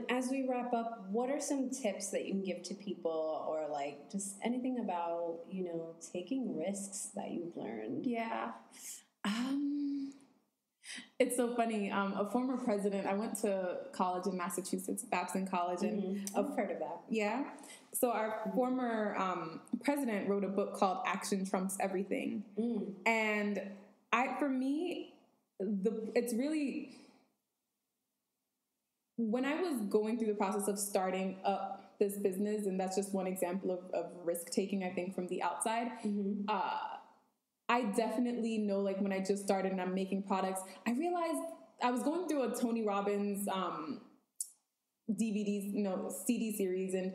as we wrap up, what are some tips that you can give to people, or like just anything about, taking risks that you've learned? Yeah. It's so funny. A former president, I went to college in Massachusetts, Babson College, and I've heard of that. Yeah. So our former president wrote a book called Action Trumps Everything. And for me, it's really... When I was going through the process of starting up this business, and that's just one example of risk-taking, I think, from the outside, I definitely know, like, when I just started and I'm making products, I realized I was going through a Tony Robbins DVDs, CD series, and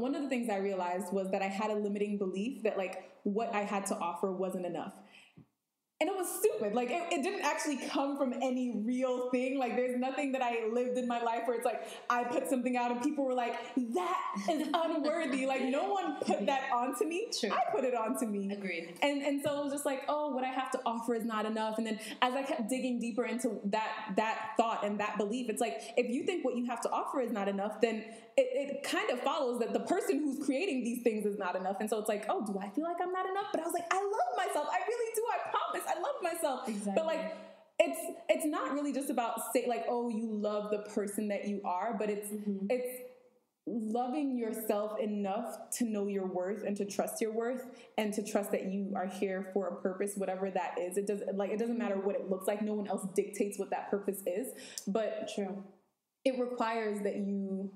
one of the things I realized was that I had a limiting belief that, like, what I had to offer wasn't enough. And it was stupid. Like, it didn't actually come from any real thing. Like, there's nothing that I lived in my life where it's like, I put something out and people were like, that is unworthy. Like, no one put that onto me. True. I put it onto me. Agreed. And so it was just like, oh, what I have to offer is not enough. And then as I kept digging deeper into that thought and that belief, it's like, if you think what you have to offer is not enough, then it kind of follows that the person who's creating these things is not enough. And so it's like, oh, do I feel like I'm not enough? But I was like, I love myself. I really do. I promise. I love myself. Exactly. But like, it's not really just about like, oh, you love the person that you are, but it's loving yourself enough to know your worth and to trust your worth and to trust that you are here for a purpose, whatever that is. It doesn't matter what it looks like. No one else dictates what that purpose is, but true. It requires that you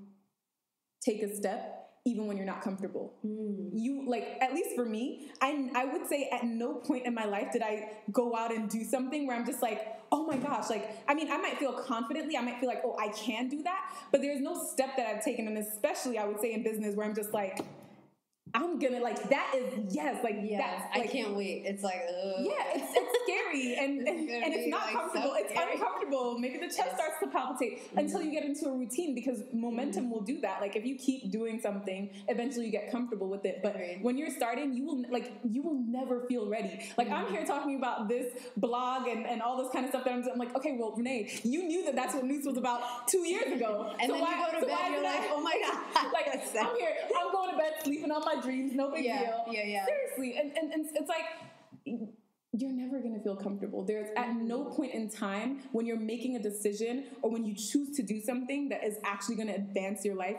take a step even when you're not comfortable. You, like, at least for me, I would say at no point in my life did I go out and do something where I'm just like, oh my gosh, like, I mean, I might feel confidently, I might feel like, oh, I can do that, but there's no step that I've taken, and especially I would say in business where I'm just like, I'm gonna, like, that is, yes, like, that's, like, I can't wait. It's like, yeah, it's scary, and it's not like comfortable. So it's uncomfortable. Maybe the chest starts to palpitate until you get into a routine, because momentum will do that. Like, if you keep doing something, eventually you get comfortable with it. But when you're starting, you will never feel ready. Like, I'm here talking about this blog and all this kind of stuff that I'm like, okay, well, Renee, you knew that that's what News was about 2 years ago. And so then you go to bed, you're like, oh my God. Like, I'm here, I'm going to bed, sleeping on my dreams, no big deal. Yeah. Seriously. And it's like, you're never going to feel comfortable. There's at no point in time when you're making a decision or when you choose to do something that is actually going to advance your life,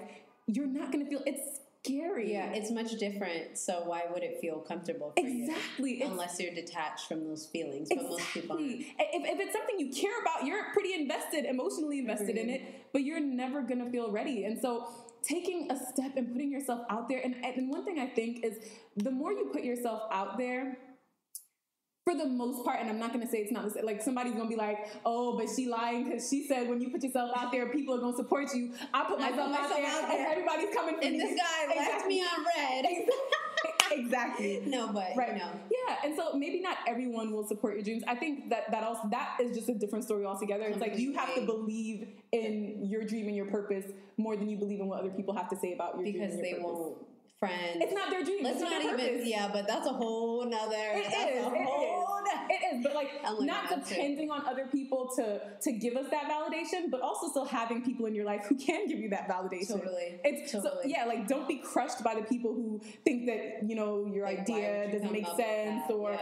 you're not going to feel, it's scary. Yeah, it's much different. So why would it feel comfortable for you? Unless you're detached from those feelings. But most people aren't. If it's something you care about, you're pretty invested, emotionally invested in it, but you're never going to feel ready. And so taking a step and putting yourself out there, and one thing I think is the more you put yourself out there, for the most part, and I'm not going to say it's not the same, like, somebody's going to be like, oh, but she lying because she said when you put yourself out there, people are going to support you. I put myself out there and everybody's coming for me. And this guy left me on red. Exactly. No, but right. No. Yeah, and so maybe not everyone will support your dreams. I think that is just a different story altogether. It's like you have to believe in your dream and your purpose more than you believe in what other people have to say about your dream and your purpose. Because they won't. Friends. It's not their dream. Let's not even. Yeah, but that's a whole nother. It is. But like, not depending on other people to give us that validation, but also still having people in your life who can give you that validation. Totally. So yeah, like, don't be crushed by the people who think that, you know, your idea doesn't make sense, or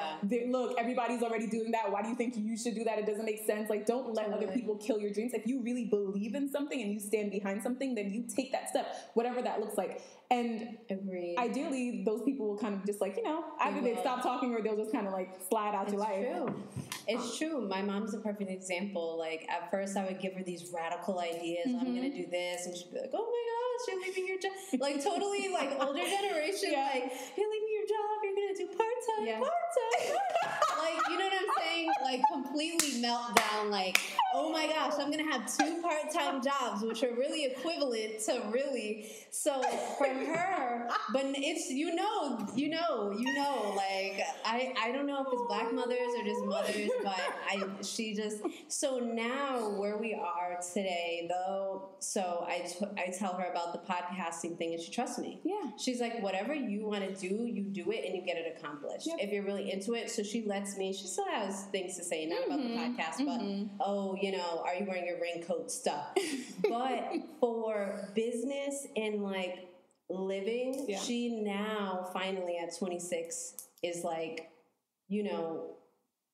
look, everybody's already doing that. Why do you think you should do that? It doesn't make sense. Like, don't let other people kill your dreams. If you really believe in something and you stand behind something, then you take that step, whatever that looks like. And ideally, those people will kind of just, like, you know, either they stop talking or they'll just kind of like slide out your life. It's true. My mom's a perfect example. Like, at first I would give her these radical ideas. I'm going to do this. And she'd be like, oh my gosh, you're leaving your job. Like, totally, like, older generation, like, you're leaving your job. You're going to do part-time. Like, you know what I'm saying? Like, completely melt down. Like, oh my gosh, I'm going to have 2 part-time jobs, which are really equivalent to really. So for her, but it's, you know, like, I don't know if it's Black mothers or just mothers, but she just, so now where we are today, though, so I tell her about the podcasting thing, and she trusts me. Yeah. She's like, whatever you want to do, you do it and you get it accomplished. Yep. If you're really into it. So she lets me, she still has things to say, not about the podcast, but, oh, you know, are you wearing your raincoat stuff? But for business and, like, living, she now finally at 26 is like, you know,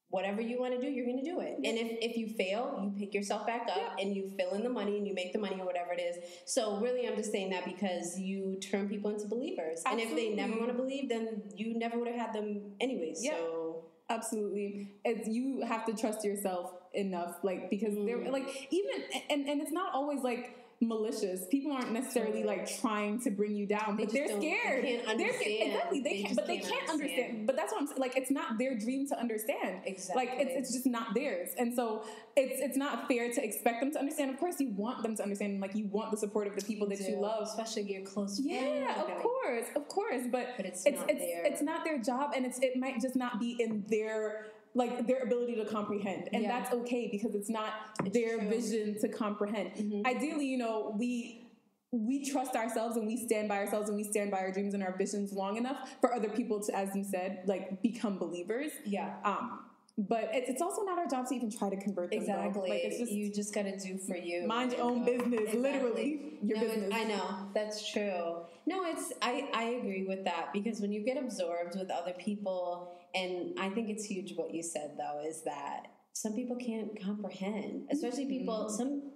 whatever you want to do, you're going to do it. And if you fail, you pick yourself back up and you fill in the money and you make the money or whatever it is. So really, I'm just saying that because you turn people into believers. Absolutely. And if they never want to believe, then you never would have had them anyways. Yep. So absolutely. You have to trust yourself enough, like, because they're like, even, and it's not always like malicious. People aren't necessarily like trying to bring you down, but they're scared. They can't understand. Exactly. They can't understand. But that's what I'm saying. Like, it's not their dream to understand. Exactly. Like, it's just not theirs. And so it's not fair to expect them to understand. Of course, you want them to understand. Like, you want the support of the people that you love, especially your close friends. Yeah, of course. But it's not their job, and it might just not be in their ability to comprehend. And that's okay, because it's not their vision to comprehend. Ideally, you know, we trust ourselves and we stand by ourselves and we stand by our dreams and our visions long enough for other people to, as you said, like, become believers. Yeah. But it's also not our job to even try to convert them. Exactly. Like, it's you just got to do for you. Mind your own business, literally. Your business. I know. That's true. No, I agree with that, because when you get absorbed with other people, and I think it's huge what you said, though, is that some people can't comprehend, especially people,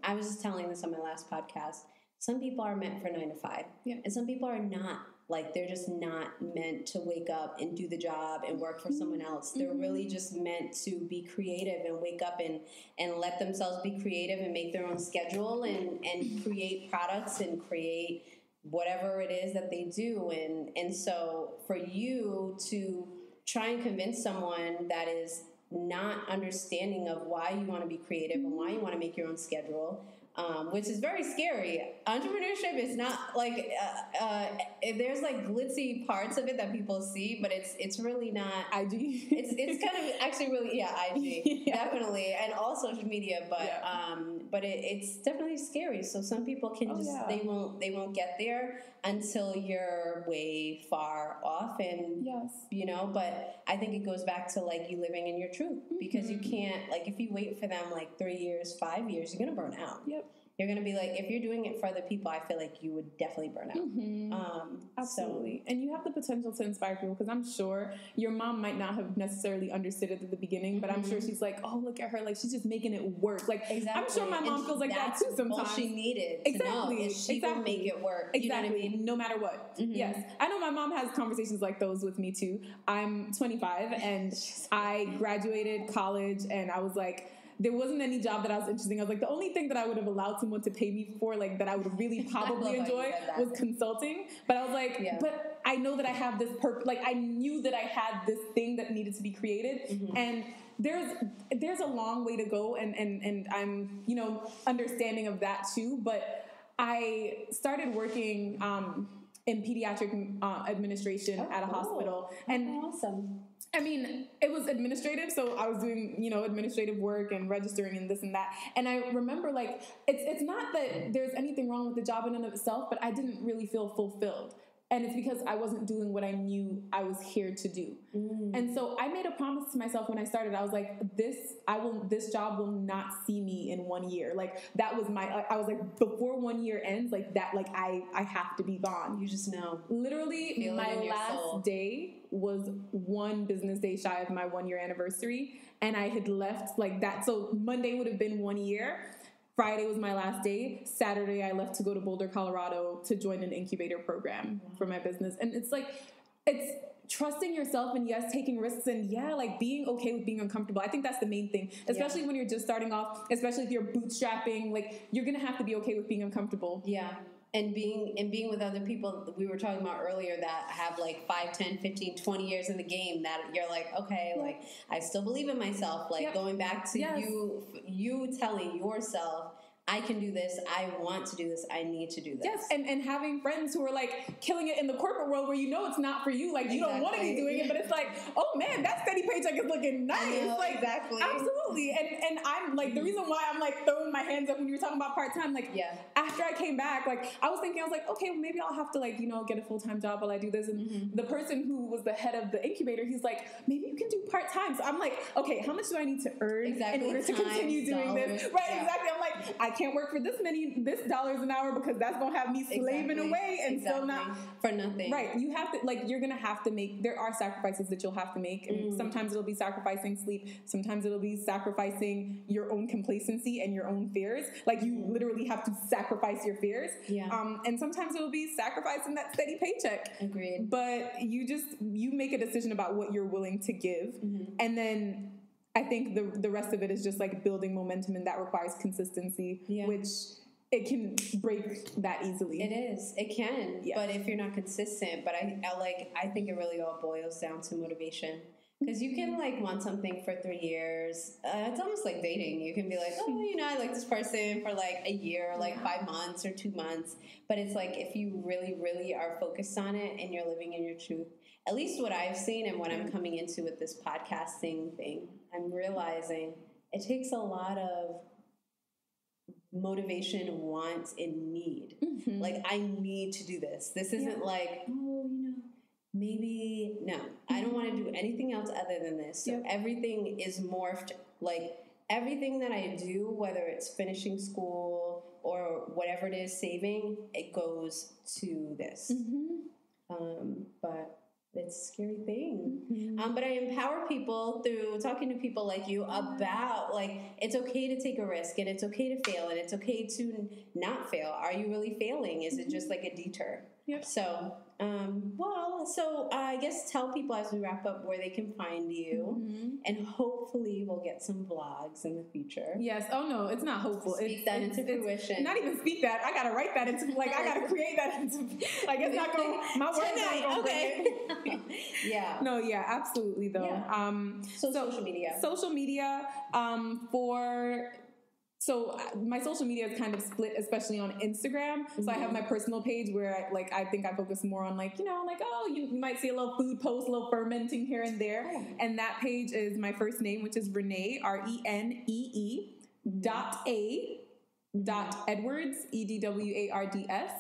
I was just telling this on my last podcast, some people are meant for 9 to 5, and some people are not. Like, they're just not meant to wake up and do the job and work for someone else. They're really just meant to be creative and wake up and let themselves be creative and make their own schedule and create products and create whatever it is that they do. And so for you to try and convince someone that is not understanding of why you want to be creative and why you want to make your own schedule, which is very scary. Entrepreneurship is not like there's like glitzy parts of it that people see, but it's really not. IG. It's kind of actually really IG definitely, and all social media, but it's definitely scary. So some people can they won't get there until you're way far off, and but I think it goes back to like you living in your truth, because you can't, like, if you wait for them like 3 years, 5 years, you're gonna burn out. You're going to be like, if you're doing it for other people, I feel like you would definitely burn out. Absolutely. And you have the potential to inspire people, because I'm sure your mom might not have necessarily understood it at the beginning, but I'm sure she's like, oh, look at her. Like, she's just making it work. Like, I'm sure my mom feels like that too sometimes. All she needed to know is she will make it work. Exactly. You know what I mean? No matter what. Yes. I know my mom has conversations like those with me too. I'm 25 and I graduated college, and I was like, there wasn't any job that I was interested in. I was like, the only thing that I would have allowed someone to pay me for, like, that I would really probably enjoy was consulting. But I was like, but I know that I have this purpose. Like, I knew that I had this thing that needed to be created. And there's a long way to go. And I'm, understanding of that too. But I started working in pediatric administration at a hospital. And awesome. I mean, it was administrative, so I was doing, administrative work and registering and this and that. And I remember, like, it's not that there's anything wrong with the job in and of itself, but I didn't really feel fulfilled. And it's because I wasn't doing what I knew I was here to do. And so I made a promise to myself when I started. I was like, this job will not see me in 1 year. Like, that was I was like, before 1 year ends, like that, like I have to be gone. You just know. Literally, my last day was one business day shy of my 1 year anniversary. And I had left like that. So Monday would have been 1 year. Friday was my last day. Saturday, I left to go to Boulder, Colorado to join an incubator program for my business. And it's like, it's trusting yourself, and yes, taking risks, and like being okay with being uncomfortable. I think that's the main thing, especially when you're just starting off, especially if you're bootstrapping, like, you're going to have to be okay with being uncomfortable. Yeah. And being with other people we were talking about earlier that have like 5, 10, 15, 20 years in the game, that you're like, okay, like, I still believe in myself. Like, going back to you telling yourself, I can do this, I want to do this, I need to do this. Yes, and having friends who are like killing it in the corporate world where it's not for you, like, you don't want to be doing it, but it's like, oh man, that steady paycheck is looking nice. Like, absolutely. And I'm like, the reason why I'm like throwing my hands up when you were talking about part-time, like, after I came back, like, I was like, okay, well, maybe I'll have to, like, get a full-time job while I do this. And the person who was the head of the incubator, he's like, maybe you can do part-time. So I'm like, okay, how much do I need to earn in order to continue doing this? Right, exactly. I'm like, I can't work for this dollars an hour, because that's gonna have me slaving away and still not for nothing. Right. You have to, like, you're gonna have to make, there are sacrifices that you'll have to make, and sometimes it'll be sacrificing sleep, sometimes it'll be sacrificing your own complacency and your own fears. Like, you literally have to sacrifice your fears. And sometimes it'll be sacrificing that steady paycheck. Agreed. But you make a decision about what you're willing to give, and then I think the rest of it is just like building momentum, and that requires consistency, which it can break that easily. It is. It can. But if you're not consistent, but I think it really all boils down to motivation. Because you can, like, want something for 3 years. It's almost like dating. You can be like, oh, I like this person for like a year, or like 5 months or 2 months. But it's like, if you really, really are focused on it and you're living in your truth, at least what I've seen and what I'm coming into with this podcasting thing, I'm realizing it takes a lot of motivation, want, and need. Like, I need to do this. This isn't like, oh, maybe, no, I don't want to do anything else other than this. So everything is morphed, like, everything that I do, whether it's finishing school or whatever it is, saving, it goes to this. But It's a scary thing. But I empower people through talking to people like you about, like, it's okay to take a risk, and it's okay to fail, and it's okay to not fail. Are you really failing? Is it just like a deter? Yep. So, so I guess tell people as we wrap up where they can find you, and hopefully we'll get some vlogs in the future. Yes. Oh no, it's not hopeful. Speak that into fruition. Not even speak that. I gotta write that into, like, I gotta create that into, like, it's not going. My words aren't going. Okay. Yeah. No. Yeah. Absolutely. Though. Yeah. So social media. Social media. So my social media is kind of split, especially on Instagram. So I have my personal page where I think I focus more on, like, you might see a little food post, a little fermenting here and there. And that page is my first name, which is Renee, RENEE .Edwards, EDWARDS.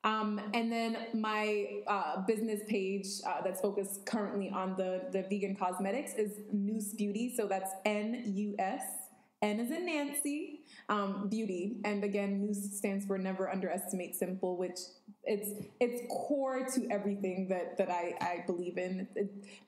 And then my business page that's focused currently on the vegan cosmetics is Noose Beauty. So that's NUS. N as in Nancy, beauty. And again, Noose stands for Never Underestimate Simple, which it's core to everything that I believe in.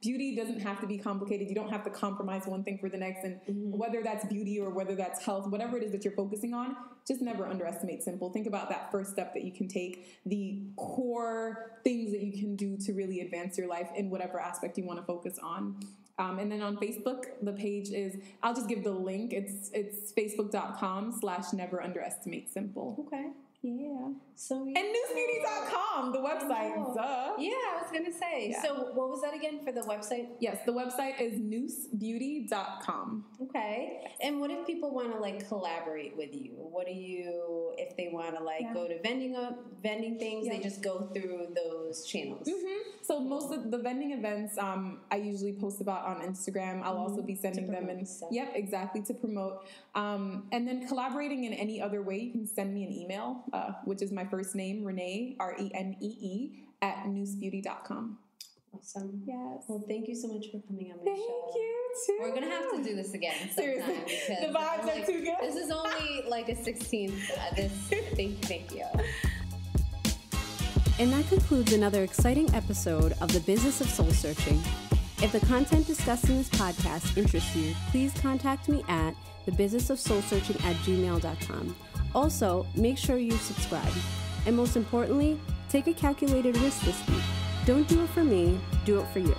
Beauty doesn't have to be complicated. You don't have to compromise one thing for the next. And whether that's beauty or whether that's health, whatever it is that you're focusing on, just never underestimate simple. Think about that first step that you can take, the core things that you can do to really advance your life in whatever aspect you want to focus on. And then on Facebook, the page is, I'll just give the link. It's facebook.com/neverunderestimatesimple. Okay. Yeah. So and newsbeauty.com, the website. Duh. Yeah, I was gonna say. Yeah. So what was that again for the website? Yes, the website is noosebeauty.com. Okay. And what if people want to, like, collaborate with you? What do you, if they want to, like, go to vending things, they just go through those channels? So most of the vending events I usually post about on Instagram. I'll also be sending them in. Yep, exactly, to promote. And then collaborating in any other way, you can send me an email, which is my first name, Renee, RENEE, @noosebeauty.com. Awesome. Yes. Well, thank you so much for coming on my show. Thank you, too. We're going to have to do this again sometime. Seriously. Because the vibes are too good. This is only like a 16th. Thank you. And that concludes another exciting episode of The Business of Soul Searching. If the content discussed in this podcast interests you, please contact me at thebusinessofsoulsearching@gmail.com. Also, make sure you subscribe. And most importantly, take a calculated risk this week. Don't do it for me, do it for you.